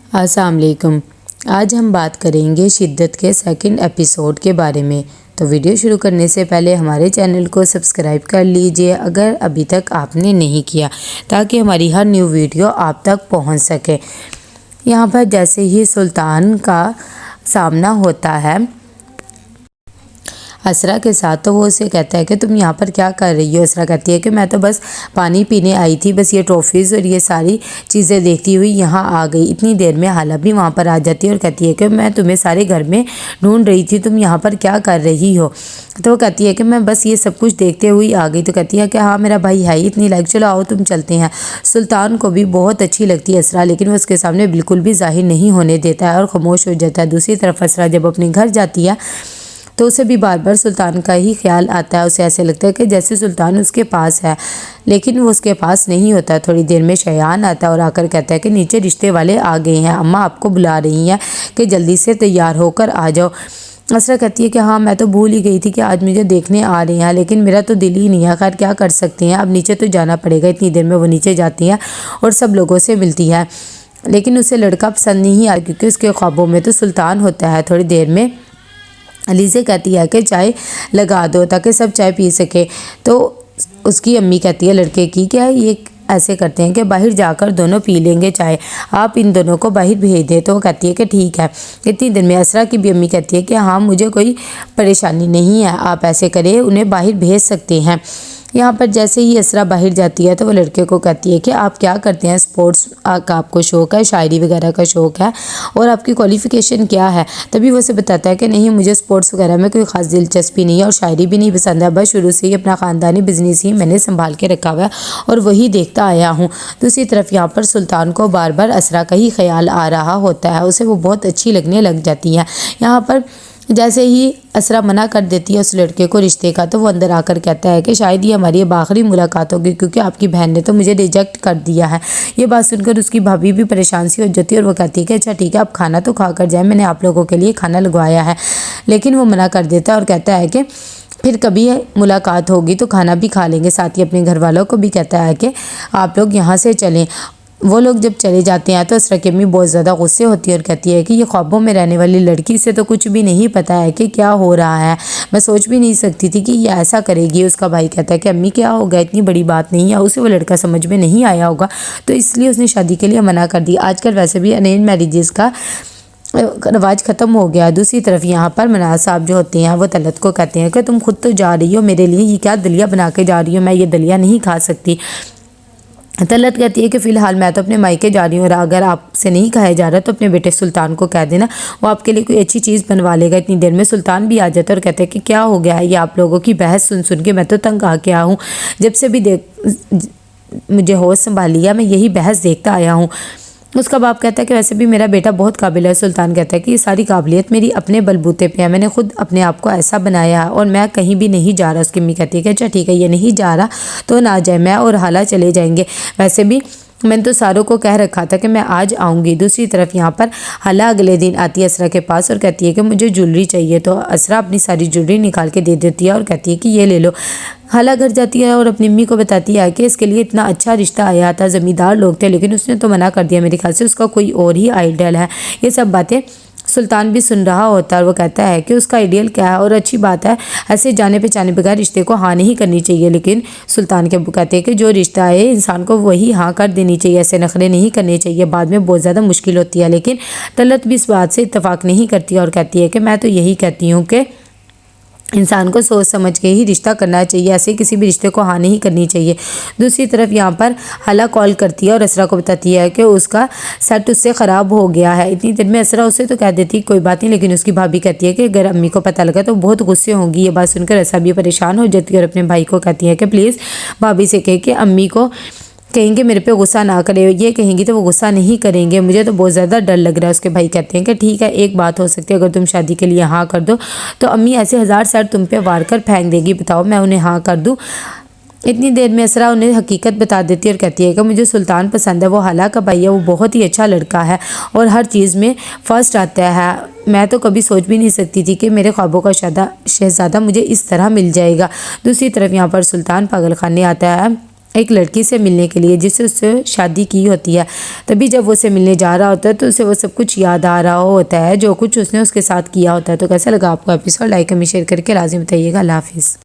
السلام علیکم۔ آج ہم بات کریں گے شدت کے سیکنڈ ایپیسوڈ کے بارے میں۔ تو ویڈیو شروع کرنے سے پہلے ہمارے چینل کو سبسکرائب کر لیجئے اگر ابھی تک آپ نے نہیں کیا، تاکہ ہماری ہر نیو ویڈیو آپ تک پہنچ سکے۔ یہاں پر جیسے ہی سلطان کا سامنا ہوتا ہے اسرا کے ساتھ، تو وہ اسے کہتا ہے کہ تم یہاں پر کیا کر رہی ہو؟ اسرا کہتی ہے کہ میں تو بس پانی پینے آئی تھی، بس یہ ٹرافیز اور یہ ساری چیزیں دیکھتی ہوئی یہاں آ گئی۔ اتنی دیر میں حالہ بھی وہاں پر آ جاتی ہے اور کہتی ہے کہ میں تمہیں سارے گھر میں ڈھونڈ رہی تھی، تم یہاں پر کیا کر رہی ہو؟ تو وہ کہتی ہے کہ میں بس یہ سب کچھ دیکھتے ہوئی آ گئی۔ تو کہتی ہے کہ ہاں میرا بھائی ہے ہی اتنی لائق، چلو آؤ تم چلتے ہیں۔ سلطان کو بھی بہت اچھی لگتی ہے اسرا، لیکن وہ اس کے سامنے بالکل بھی ظاہر نہیں ہونے دیتا ہے اور خاموش ہو جاتا ہے۔ دوسری طرف اسرا جب اپنے گھر جاتی ہے تو اسے بھی بار بار سلطان کا ہی خیال آتا ہے۔ اسے ایسے لگتا ہے کہ جیسے سلطان اس کے پاس ہے، لیکن وہ اس کے پاس نہیں ہوتا۔ تھوڑی دیر میں شایان آتا ہے اور آ کر کہتا ہے کہ نیچے رشتے والے آ گئے ہیں، اماں آپ کو بلا رہی ہیں کہ جلدی سے تیار ہو کر آ جاؤ۔ اسرا کہتی ہے کہ ہاں میں تو بھول ہی گئی تھی کہ آج مجھے دیکھنے آ رہے ہیں، لیکن میرا تو دل ہی نہیں ہے، خیر کیا کر سکتے ہیں، اب نیچے تو جانا پڑے گا۔ اتنی دیر میں وہ نیچے جاتی ہے اور سب لوگوں سے ملتی ہے، لیکن اسے لڑکا پسند نہیں آیا کیونکہ اس کے خوابوں میں تو سلطان ہوتا ہے۔ تھوڑی دیر میں علیزہ کہتی ہے کہ چائے لگا دو تاکہ سب چائے پی سکے۔ تو اس کی امی کہتی ہے لڑکے کی کہ یہ ایسے کرتے ہیں کہ باہر جا کر دونوں پی لیں گے چائے، آپ ان دونوں کو باہر بھیج دیں۔ تو وہ کہتی ہے کہ ٹھیک ہے۔ اتنی دن میں اسرا کی بھی امی کہتی ہے کہ ہاں مجھے کوئی پریشانی نہیں ہے، آپ ایسے کریں انہیں باہر بھیج سکتے ہیں۔ یہاں پر جیسے ہی اسرا باہر جاتی ہے تو وہ لڑکے کو کہتی ہے کہ آپ کیا کرتے ہیں، سپورٹس کا آپ کو شوق ہے، شاعری وغیرہ کا شوق ہے، اور آپ کی کوالیفیکیشن کیا ہے؟ تبھی وہ اسے بتاتا ہے کہ نہیں مجھے سپورٹس وغیرہ میں کوئی خاص دلچسپی نہیں ہے اور شاعری بھی نہیں پسند ہے، بس شروع سے ہی اپنا خاندانی بزنس ہی میں نے سنبھال کے رکھا ہوا ہے اور وہی دیکھتا آیا ہوں۔ دوسری طرف یہاں پر سلطان کو بار بار اسرا کا ہی خیال آ رہا ہوتا ہے، اسے وہ بہت اچھی لگنے لگ جاتی ہے۔ یہاں پر جیسے ہی اسرا منع کر دیتی ہے اس لڑکے کو رشتے کا، تو وہ اندر آ کر کہتا ہے کہ شاید یہ ہماری اب آخری ملاقات ہوگی کیونکہ آپ کی بہن نے تو مجھے ریجیکٹ کر دیا ہے۔ یہ بات سن کر اس کی بھابھی بھی پریشان سی ہو جاتی ہے اور وہ کہتی ہے کہ اچھا ٹھیک ہے آپ کھانا تو کھا کر جائیں، میں نے آپ لوگوں کے لیے کھانا لگوایا ہے۔ لیکن وہ منع کر دیتا ہے اور کہتا ہے کہ پھر کبھی ملاقات ہوگی تو کھانا بھی کھا لیں گے، ساتھ ہی اپنے گھر والوں کو بھی کہتا ہے کہ آپ لوگ یہاں سے چلیں۔ وہ لوگ جب چلے جاتے ہیں تو اسرا کی امی بہت زیادہ غصے ہوتی ہے اور کہتی ہے کہ یہ خوابوں میں رہنے والی لڑکی سے تو کچھ بھی نہیں پتا ہے کہ کیا ہو رہا ہے، میں سوچ بھی نہیں سکتی تھی کہ یہ ایسا کرے گی۔ اس کا بھائی کہتا ہے کہ امی کیا ہوگا، اتنی بڑی بات نہیں ہے، اسے وہ لڑکا سمجھ میں نہیں آیا ہوگا تو اس لیے اس نے شادی کے لیے منع کر دی۔ آج کل ویسے بھی ارینج میریجز کا رواج ختم ہو گیا۔ دوسری طرف یہاں پر مناز صاحب جو ہوتے ہیں وہ طلعت کو کہتے ہیں کہ تم خود تو جا رہی ہو میرے لیے، یہ کیا دلیا بنا کے جا رہی ہو، میں یہ دلیا نہیں کھا سکتی۔ طلعت کہتی ہے کہ فی الحال میں تو اپنے مائکے جا رہی ہوں، اور اگر آپ سے نہیں کھایا جا رہا تو اپنے بیٹے سلطان کو کہہ دینا، وہ آپ کے لیے کوئی اچھی چیز بنوا لے گا۔ اتنی دیر میں سلطان بھی آ جاتا ہے اور کہتے ہیں کہ کیا ہو گیا ہے، یہ آپ لوگوں کی بحث سن سن کے میں تو تنگ آ کے آیا ہوں، جب سے بھی مجھے ہوش سنبھالی ہے میں یہی بحث دیکھتا آیا ہوں۔ اس کا باپ کہتا ہے کہ ویسے بھی میرا بیٹا بہت قابل ہے۔ سلطان کہتا ہے کہ یہ ساری قابلیت میری اپنے بلبوتے پہ ہے، میں نے خود اپنے آپ کو ایسا بنایا ہے اور میں کہیں بھی نہیں جا رہا۔ اس کی امی کہتی ہے کہ اچھا ٹھیک ہے یہ نہیں جا رہا تو نہ جائے، میں اور حالہ چلے جائیں گے، ویسے بھی میں نے تو ساروں کو کہہ رکھا تھا کہ میں آج آؤں گی۔ دوسری طرف یہاں پر حالہ اگلے دن آتی ہے اسرا کے پاس اور کہتی ہے کہ مجھے جولری چاہیے، تو اسرا اپنی ساری جولری نکال کے دے دیتی ہے اور کہتی ہے کہ یہ لے لو۔ حالہ گھر جاتی ہے اور اپنی امی کو بتاتی ہے کہ اس کے لیے اتنا اچھا رشتہ آیا تھا، زمیندار لوگ تھے، لیکن اس نے تو منع کر دیا، میرے خیال سے اس کا کوئی اور ہی آئیڈیل ہے۔ یہ سب باتیں سلطان بھی سن رہا ہوتا ہے اور وہ کہتا ہے کہ اس کا آئیڈیل کیا ہے، اور اچھی بات ہے ایسے جانے پہچانے بغیر رشتے کو ہاں نہیں کرنی چاہیے، لیکن سلطان کے ابو کہتے ہیں کہ جو رشتہ ہے انسان کو وہی ہاں کر دینی چاہیے، ایسے نخرے نہیں کرنے چاہیے، بعد میں بہت زیادہ مشکل ہوتی ہے۔ لیکن طلعت بھی اس بات سے اتفاق نہیں کرتی اور کہتی ہے کہ میں تو یہی کہتی ہوں کہ انسان کو سوچ سمجھ کے ہی رشتہ کرنا چاہیے، ایسے کسی بھی رشتے کو ہاں نہیں کرنی چاہیے۔ دوسری طرف یہاں پر حالہ کال کرتی ہے اور اسرا کو بتاتی ہے کہ اس کا سیٹ اس سے خراب ہو گیا ہے۔ اتنی دیر میں اسرا اسے تو کہہ دیتی کوئی بات نہیں، لیکن اس کی بھابھی کہتی ہے کہ اگر امی کو پتہ لگا تو بہت غصے ہوں گی۔ یہ بات سن کر اسرا بھی پریشان ہو جاتی ہے اور اپنے بھائی کو کہتی ہے کہ پلیز بھابھی سے کہے کہ امی کو کہیں گے میرے پہ غصہ نہ کرے، یہ کہیں گی تو وہ غصہ نہیں کریں گے، مجھے تو بہت زیادہ ڈر لگ رہا ہے۔ اس کے بھائی کہتے ہیں کہ ٹھیک ہے ایک بات ہو سکتی ہے، اگر تم شادی کے لیے ہاں کر دو تو امی ایسے 1000 سیٹ تم پہ وار کر پھینک دے گی، بتاؤ میں انہیں ہاں کر دوں؟ اتنی دیر میں اسرا انہیں حقیقت بتا دیتی ہے اور کہتی ہے کہ مجھے سلطان پسند ہے، وہ حالہ کا بھائی ہے، وہ بہت ہی اچھا لڑکا ہے اور ہر چیز میں فرسٹ آتا ہے، میں تو کبھی سوچ بھی نہیں سکتی تھی کہ میرے خوابوں کا شہزادہ مجھے اس طرح مل جائے گا۔ دوسری طرف یہاں پر سلطان پاگل خانے آتا ہے ایک لڑکی سے ملنے کے لیے جس سے اس سے شادی کی ہوتی ہے، تبھی جب وہ اسے ملنے جا رہا ہوتا ہے تو اسے وہ سب کچھ یاد آ رہا ہوتا ہے جو کچھ اس نے اس کے ساتھ کیا ہوتا ہے۔ تو کیسا لگا آپ کو ایپیسوڈ؟ لائک کمنٹ شیئر کر کے لازم بتائیے گا۔ اللہ حافظ۔